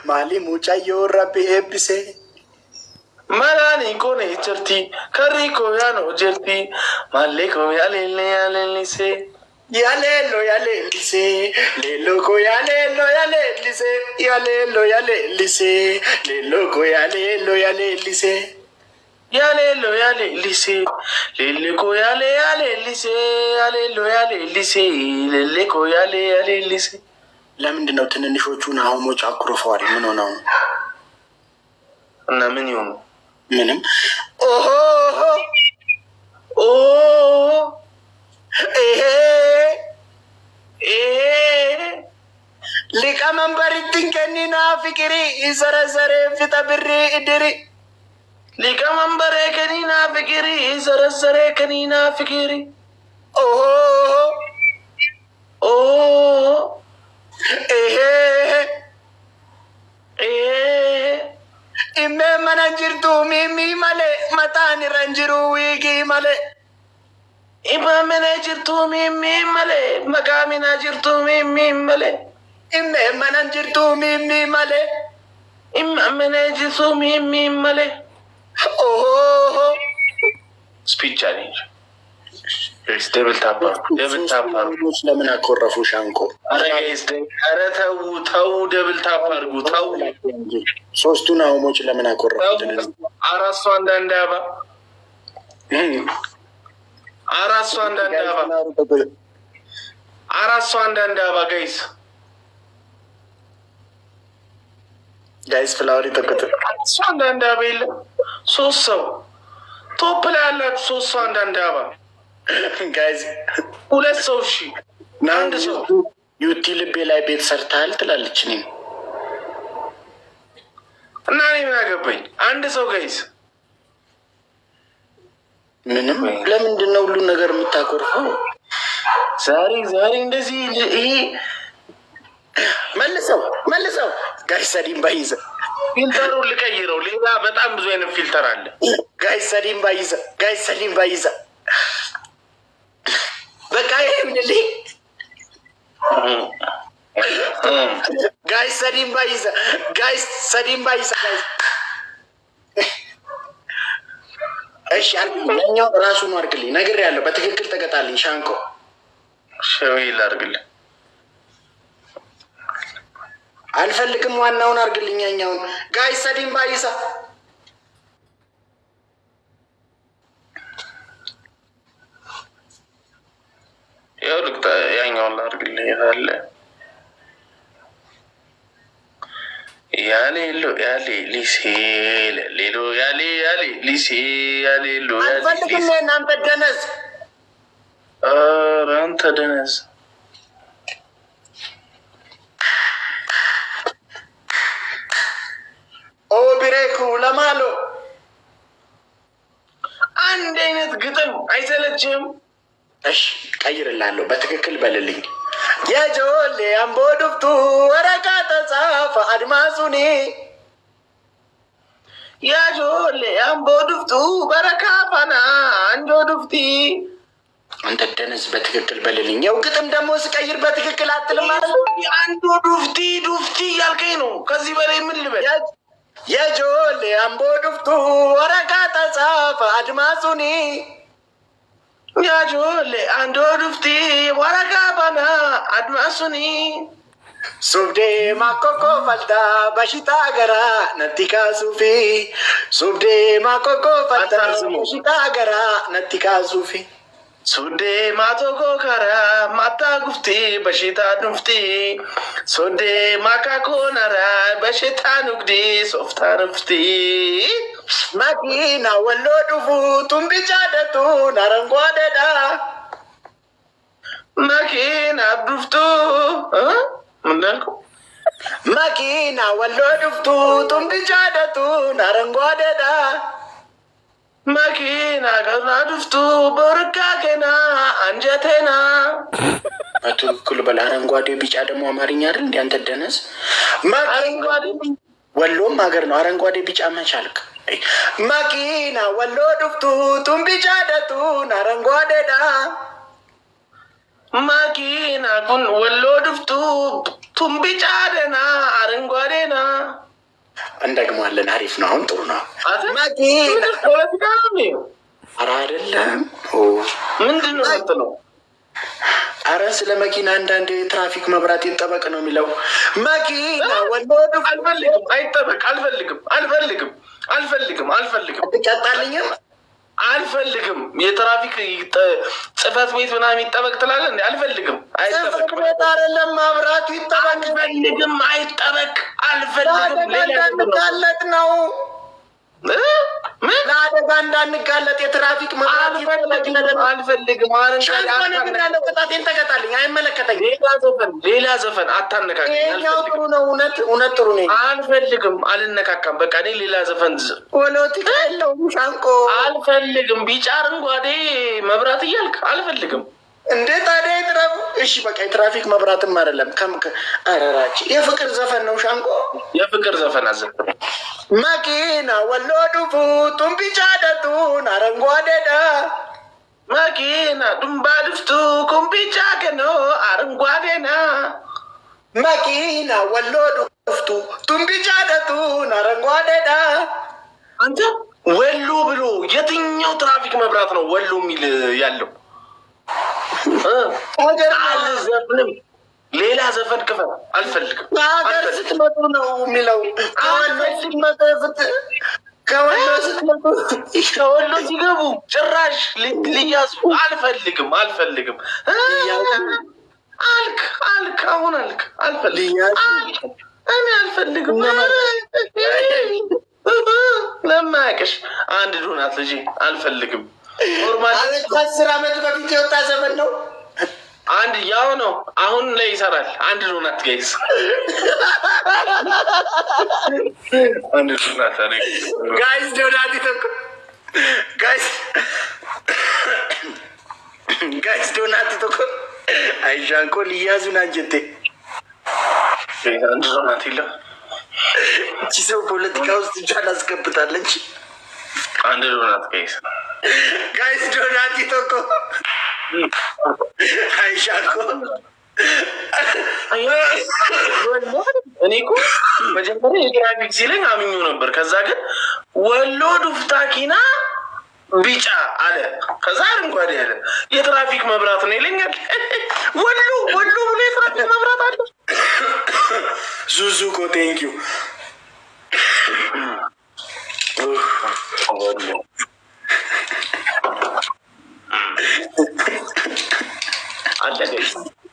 Mali muchayo rabbi ebise. Malani kone cherti, kariko yano jerti, maleko yalele se. Yalelo lise, lelo ko lise, yalelo lise, lelo ko lise. Yalelo lise, lele ko lise, yalelo lise, lele ko lise. ለምንድነው ትንንሾቹን አህሞች አኩርፈዋል? ምን ሆነው እና ምን ይሆኑ? ምንም ኦሆ ኦ ኤሄ ሊቀመንበር ትንከኒና ፍቅሪ ይዘረዘረ ፍተብሪ እድሪ ሊቀመንበር ከኒና ፍቅሪ ይዘረዘረ ከኒና ፍቅሪ ኦሆ ኦ ኢሜ መነጅርቱ ሚሚ መሌ መጣን ረንጅሩ ዊጊ መሌ ኢሜ መነጅርቱ ሚሚ መሌ መቃሚና ጅርቱ ሚሚ መሌ ኢሜ መነጅርቱ ሚሚ መሌ ኢሜ መነጅርቱ ሚሚ መሌ ኦሆ ስፒች ቻሌንጅ ደብል ታፓር ለምን አኮረፉ? ሻንቆ ኧረ ተው ደብል ታፕ አድርጉ። ተው ሶስቱን አህሞች ለምን አኮረፉ? አራት ሰው አንዳንድ አባ አራት ሰው አንዳንድ አባ ጋይስ ፍላወር ይጠቅጥ ሰው አንዳንድ አባ የለም። ሶስት ሰው ቶፕ ላይ ያላችሁ ሶስት ሰው አንዳንድ አባ ጋይዝ ሁለት ሰው እሺ፣ አንድ ሰው ዩቲ ልቤ ላይ ቤት ሰርተሃል ትላለች። እኔ እና እኔ ምን አገባኝ? አንድ ሰው ጋይዝ ምንም። ለምንድን ነው ሁሉን ነገር የምታኮርፈው? ዛሬ እንደዚህ ይሄ መልሰው ጋይስ ሰዲም ባይዘ ፊልተሩን ልቀይረው። ሌላ በጣም ብዙ አይነት ፊልተር አለ። ጋይስ ሰዲም ባይዘ በቃ ይሄንልኝ ጋይስ ሰዲም ባይዘ እሺ አልኩኝ። ለኛው ራሱ ነው አድርግልኝ። ነግሬያለሁ። በትክክል ተቀጣልኝ። ሻንቆ ሸዊል አድርግልኝ። አልፈልግም። ዋናውን አድርግልኝ። ያኛውን ጋይስ ሰዲም ባይሳ ያው ልክ ያኛውን ላድርግልህ። ያለ ያሌ ሊሴ ሌሎ ያሌ ሊሴ ያሌሎ አልፈልግም። እናንተ ደነዝ አንተ ደነዝ ኦ ቢሬኩ ለማሎ አንድ አይነት ግጥም አይሰለችም? እሺ ቀይርላለሁ። በትክክል በልልኝ። የጆሌ አምቦ ዱፍቱ ወረቃ ተጻፈ አድማሱኒ የጆሌ አምቦ ዱፍቱ በረካ ፋና አንጆ ዱፍቲ። አንተ ደነዝ በትክክል በልልኝ። ያው ግጥም ደግሞ ስቀይር በትክክል አትልም ማለት አንጆ ዱፍቲ እያልከኝ ነው። ከዚህ በላይ ምን ልበል? የጆሌ አምቦ ዱፍቱ ወረቃ ተጻፈ አድማሱኒ ያጆሌ አንዶ ዱፍቲ ወረጋ ባና አድማሱኒ ሱብዴ ማኮኮ ፈልታ በሽታ ገራ ነቲካ ሱፊ ሱብዴ ማኮኮ ፈልታ በሽታ ገራ ነቲካ ሱፊ ሱዴ ማቶኮ ከራ ማታ ጉፍቲ በሽታ ዱፍቲ ሱዴ ማካኮ ነራ በሽታ ኑግዲ ሶፍታ ኑፍቲ መኪና ወሎ ዱፉ ቱምቢቻ ደቱ ናረንጓዴዳ መኪና ዱፍቱ ምንዳልኩ መኪና ወሎ ዱፍቱ ቱምቢቻ ደቱ ናረንጓዴዳ መኪና ገና ዱፍቱ በርጋ ኬና አንጀቴና በትክክል በል። አረንጓዴ ቢጫ ደግሞ አማርኛ አይደል? እንደ አንተ ደነስ ወሎም ሀገር ነው። አረንጓዴ ቢጫ መቻልክ መኪና ወሎ ዱፍቱ ቱምቢቻ ደቱ ናረንጓዴዳ መኪና ኩን ወሎ ዱፍቱ ቱምቢቻ ደና አረንጓዴና እንደግመዋለን። አሪፍ ነው። አሁን ጥሩ ነው። መኪና ፖለቲካ ነው። ኧረ አይደለም። ምንድን ነው? አረ ስለ መኪና አንዳንድ የትራፊክ መብራት ይጠበቅ ነው የሚለው። መኪና አልፈልግም፣ አይጠበቅ። አልፈልግም። አትቀጣልኝም? አልፈልግም። የትራፊክ ጽህፈት ቤት ምናምን ይጠበቅ ትላለህ እንዴ? አልፈልግም። ጽህፈት ቤት አይደለም መብራቱ ይጠበቅ። አልፈልግም። አይጠበቅ። አልፈልግም። እንዳንጋለጥ ነው። ምን ለአደጋ እንዳንጋለጥ የትራፊክ መብራት አልፈልግም። ያለው ቅጣቴን ተቀጣልኝ። አይመለከተኝ። ሌላ ዘፈን አታነካከኝ። ይኸኛው ጥሩ ነው። እውነት ጥሩ ነው። አልፈልግም። አልነካካም። በቃ እኔ ሌላ ዘፈን ፖለቲካ የለውም። ሻንቆ አልፈልግም። ቢጫ አረንጓዴ መብራት እያልክ አልፈልግም። እንዴት ታዲያ ይጥረቡ? እሺ በቃ የትራፊክ መብራትም አይደለም። አረራች የፍቅር ዘፈን ነው። ሻንቆ የፍቅር ዘፈን አዘፈን። መኪና ወሎ ዱፉ ጡምቢጫ ደቱን አረንጓዴዳ መኪና ዱምባ ድፍቱ ኩምቢጫ ገኖ አረንጓዴና መኪና ወሎ ዱፍቱ ጡምቢጫ ደቱን አረንጓዴዳ። አንተ ወሎ ብሎ የትኛው ትራፊክ መብራት ነው ወሎ የሚል ያለው? አልዘፍንም። ሌላ ዘፈን ክፈል። አልፈልግም። ሀገር ስትመጡ ነው የሚለው። ከወሎ ስትመጡ ከወሎ ሲገቡ ጭራሽ ሊያዙ አልፈልግም። አልክ አሁን አልክ። እኔ አልፈልግም። ለማያውቅሽ አንድ ዶናት ልጄ አልፈልግም። ከ10 ዓመት በፊት የወጣ ዘመን ነው። አንድ ያው ነው። አሁን ላይ ይሰራል። አንድ ዶናት ጋይስ፣ አንድ ዶናት ጋይስ፣ ዶናት ይተኩ ጋይስ፣ ዶናት ይተኩ። አይሻንኮ ሊያዙን አንጀቴ። አንድ ዶናት የለም። እቺ ሰው ፖለቲካ ውስጥ እጇን አስገብታለች። አንድ ዶናት ጋይስ፣ ዶናት ይተኩ። አይሻኮ እኔ እኮ መጀመሪያ የትራፊክ ሲለኝ አምኜ ነበር። ከዛ ግን ወሎ ዱፍታኪና ቢጫ አለ፣ ከዛ አረንጓዴ አለ። የትራፊክ መብራት ነው ይለኛል። ወሎ ብሎ የትራፊክ መብራት አለ። ዙዙኮ ቴንኪው።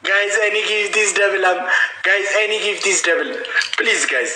Guys, any give this double up. Guys, any give this double. Please, guys.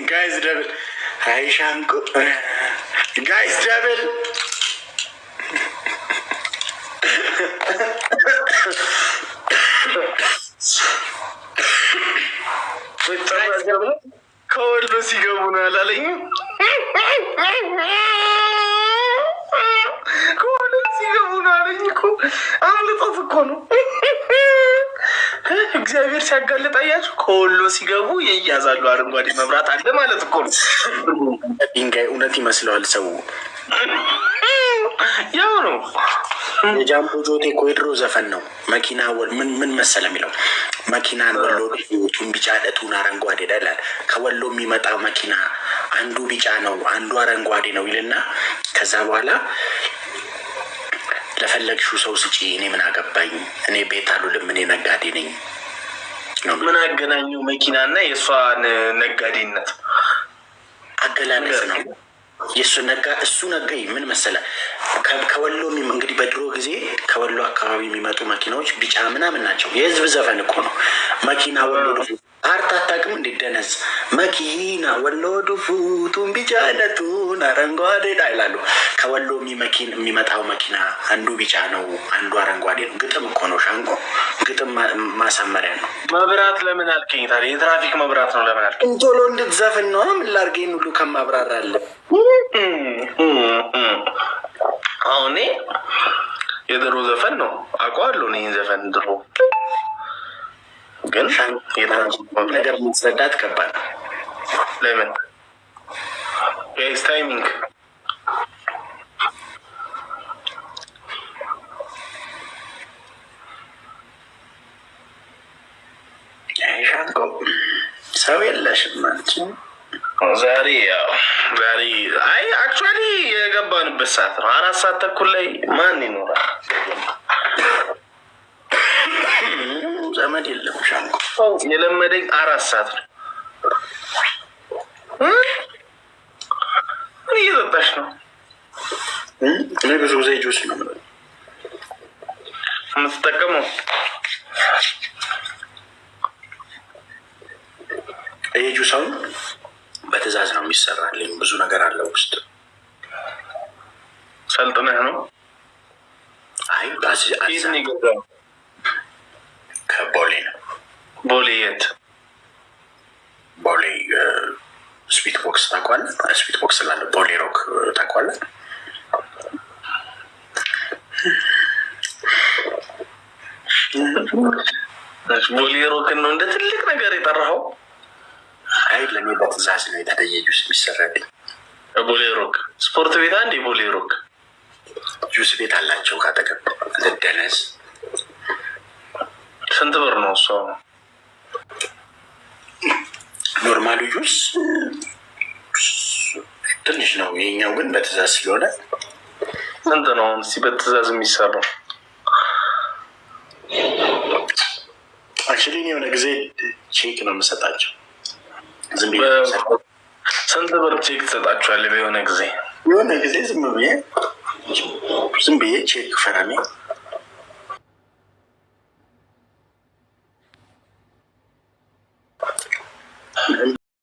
Guys, double. Hi, Shanko. Guys, double. ከወሎ ሲገቡ ነው አላለኝም። ከወሎ ሲገቡ ነው አለኝ እኮ። አምልጦት እኮ ነው እግዚአብሔር ሲያጋልጥ አያችሁ። ከወሎ ሲገቡ ይያዛሉ። አረንጓዴ መብራት አለ ማለት እኮ ነው። ድንጋይ እውነት ይመስለዋል ሰው። ያው ነው። የጃምቦ ጆቴ እኮ የድሮ ዘፈን ነው። መኪና ምን መሰለ የሚለው መኪናን ወሎ ቱን ቢጫ ደቱን አረንጓዴ ይላል። ከወሎ የሚመጣ መኪና አንዱ ቢጫ ነው አንዱ አረንጓዴ ነው ይልና ከዛ በኋላ ለፈለግሽው ሰው ስጪ፣ እኔ ምን አገባኝ፣ እኔ ቤት አሉልም፣ እኔ ነጋዴ ነኝ። ምን አገናኘው መኪናና የእሷን ነጋዴነት? አገላለጽ ነው የእሱ እሱ ነጋይ ምን መሰለ ከወሎ እንግዲህ በድሮ ጊዜ ከወሎ አካባቢ የሚመጡ መኪናዎች ቢጫ ምናምን ናቸው። የህዝብ ዘፈን እኮ ነው። መኪና ወሎ ዱፉ አርት አታውቅም እንዴ? ደነዝ መኪና ወሎ ዱፉ ቱን ቢጫ ደቱን አረንጓዴ ይላሉ። ከወሎ የሚመጣው መኪና አንዱ ቢጫ ነው አንዱ አረንጓዴ ነው። ግጥም እኮ ነው ሻንቆ፣ ግጥም ማሳመሪያ ነው። መብራት ለምን አልከኝ ታዲያ? የትራፊክ መብራት ነው ለምን አልከኝ? ቶሎ እንድትዘፍን ነው። ምን ላድርገኝ ሁሉ ከማብራራ አለ። አሁን የድሮ ዘፈን ነው አውቀዋለሁ። ይህን ዘፈን ድሮ ግን ነገር ማስረዳት ከባድ ነው። ለምን ታይሚንግ ሰው የለሽም አንቺ ዛሬ አይ አክቹዋሊ የገባንበት ሰዓት ነው። 4 ሰዓት ተኩል ላይ ማን ይኖራል? ዘመድ የለም። ሻንቆ የለመደኝ 4 ሰዓት ነው። ምን እየጠጣሽ ነው? እኔ ብዙ ጊዜ ጁስ ነው የምትጠቀመው። ይሄ ጁሳውን በትዕዛዝ ነው የሚሰራልኝ። ብዙ ነገር አለው ውስጥ። ሰልጥነህ ነው? አይ ከቦሌ ነው። ቦሌ የት? ቦሌ ስዊት ቦክስ ታውቃለህ? ስዊት ቦክስ ላለ ቦሌ ሮክ ታውቃለህ? ቦሌ ሮክን ነው እንደ ትልቅ ነገር የጠራኸው? አይ ለኔ በትዕዛዝ ነው የተለየ ጁስ የሚሰራልኝ። ቦሌ ሮክ ስፖርት ቤት አንድ የቦሌ ሮክ ጁስ ቤት አላቸው ካጠገብ ልደነስ። ስንት ብር ነው እሷ? ኖርማሉ ጁስ ትንሽ ነው፣ የኛው ግን በትዕዛዝ ስለሆነ ስንት ነው? እስኪ በትዕዛዝ የሚሰራው አክቹዋሊ የሆነ ጊዜ ቼክ ነው የምሰጣቸው። ስንት ብር ቼክ ትሰጣችኋለህ? የሆነ ጊዜ ዝም ብዬ ቼክ ፈራሚ